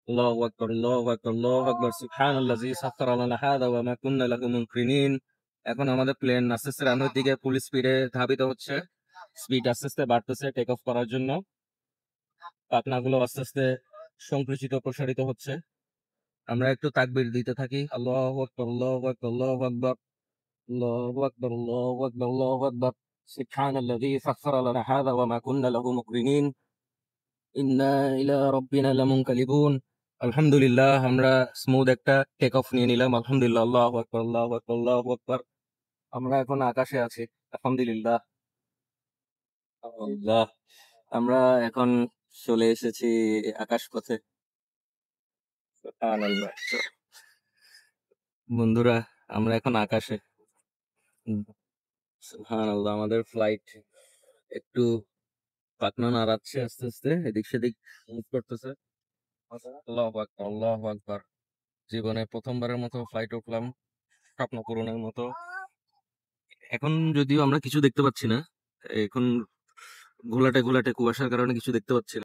الله أكبر الله أكبر الله أكبر سبحان الذي سخر لنا هذا وما كنا له مقرنين। এখন আমাদের প্লেন আস্তে আস্তে রানওয়ের দিকে ফুল স্পিডে ধাবিত হচ্ছে। স্পিড আস্তে আস্তে বাড়তেছে টেক অফ করার জন্য। পাখনাগুলো আস্তে আস্তে সংকুচিত প্রসারিত হচ্ছে। আমরা একটু তাকবীর দিতে থাকি, আল্লাহু আকবার আল্লাহু আকবার আল্লাহু আকবার আল্লাহু আকবার আল্লাহু আকবার আল্লাহু আকবার সুবহানাল্লাযী সাখখারা লানা হাযা ওয়া মা কুন্না লাহু মুকরিনিন ইন্না ইলা রাব্বিনা লামুনকালিবুন। আলহামদুলিল্লাহ, আমরা স্মুথ একটা টেক অফ নিয়ে নিলাম। আলহামদুলিল্লাহ, আল্লাহু আকবার আল্লাহু আকবার আল্লাহু আকবার। আমরা এখন আকাশে আছি, আলহামদুলিল্লাহ। আল্লাহ, আমরা এখন চলে এসেছি আকাশ পথে। সুবহানাল্লাহ। বন্ধুরা, আমরা এখন আকাশে। সুবহানাল্লাহ, আমাদের ফ্লাইট একটু পাখনা নাড়াচ্ছে আস্তে আস্তে, এদিক সেদিক মুভ করতেছে। আল্লাহু আকবার আল্লাহু আকবার। জীবনে প্রথমবারের মতো ফ্লাইট উঠলাম, স্বপ্ন পূরণের মতো। এখন যদিও আমরা কিছু দেখতে পাচ্ছি না, এখন ঘোলাটে ঘোলাটে কুয়াশার কারণে কিছু দেখতে পাচ্ছি না।